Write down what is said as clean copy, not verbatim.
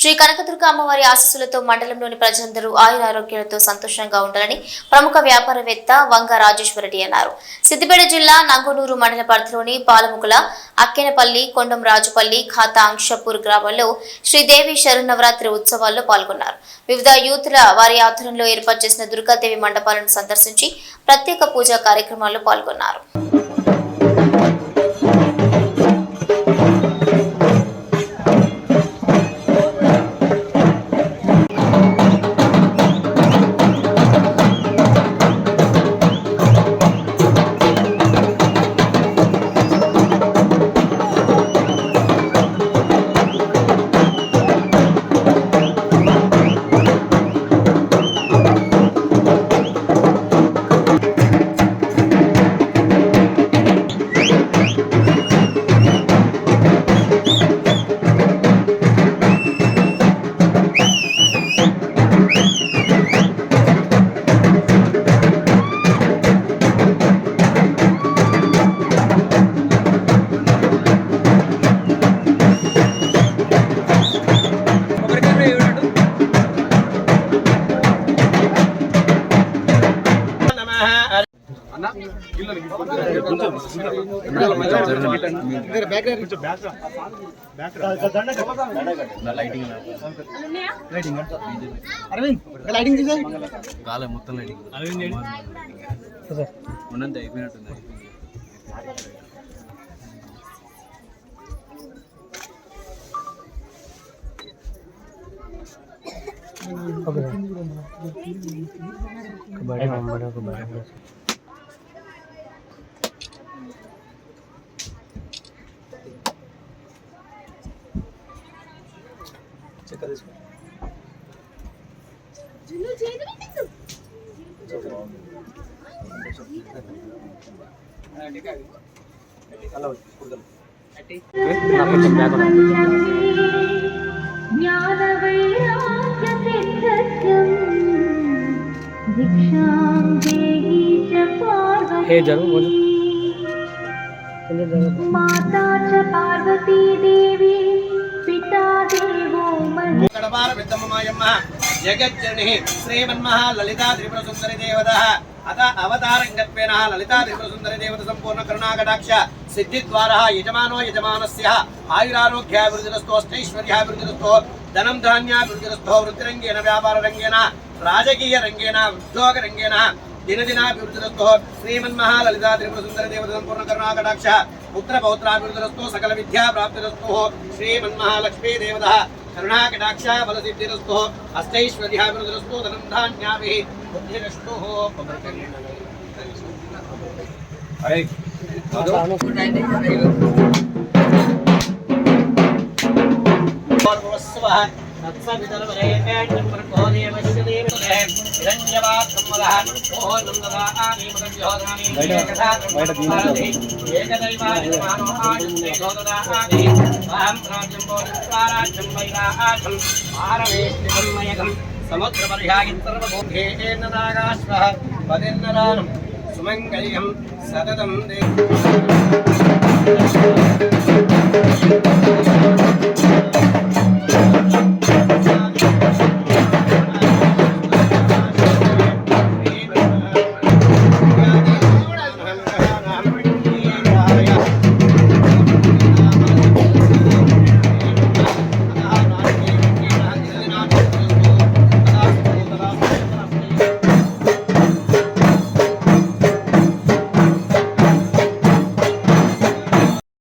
శ్రీ కనకదుర్గ అమ్మవారి ఆశీస్సులతో మండలంలోని ప్రజలందరూ ఆయురారోగ్యాలతో సంతోషంగా ఉండాలని ప్రముఖ వ్యాపారవేత్త వంగ రాజేశ్వరరెడ్డి అన్నారు. సిద్దిపేట జిల్లా నంగునూరు మండల పరిధిలోని పాలముకుల, అక్కెనపల్లి, కొండం రాజుపల్లి, ఖాతా అంక్షపూర్ గ్రామాల్లో శ్రీదేవి శరన్నవరాత్రి ఉత్సవాల్లో పాల్గొన్నారు. వివిధ యూత్ల వారి ఆధ్వర్యంలో ఏర్పాటు చేసిన దుర్గాదేవి మండపాలను సందర్శించి ప్రత్యేక పూజా కార్యక్రమాల్లో పాల్గొన్నారు. माता च पार्वती देवी पिता देवो जगज्जननी श्रीमन्महा ललिता त्रिपुर सुंदरी देवता अथ अवतारंगत्वेन ललिता त्रिपुर सुंदरी देवता संपूर्ण करुणाकटाक्ष सिद्धिद्वारा यजमानो यजमानस्य आयुरारोग्याभिवृद्धिरस्तो अष्टैश्वर्याभिवृद्धिरस्तो धनं धान्याभिवृद्धिरस्तो वृत्तिरंगेन व्यापाररंगेन राजकीयरंगेन उद्योगरंगेन दिनदिनाभिवृद्धिरस्तो श्रीमन्महा ललिता त्रिपुर सुंदरी देवता संपूर्ण करुणाकटाक्ष पुत्र पौत्राभिवृद्धिरस्तो सकल विद्या प्राप्तिरस्तो श्रीमन्महालक्ष्मी देवता करुणाकटाक्ष बलसिद्धिरस्तो अष्टैश्वर्याभिवृद्धिरस्तो धनं धान्याभिः बुद्धिरस्तो अरे सुमंगल्यं सततं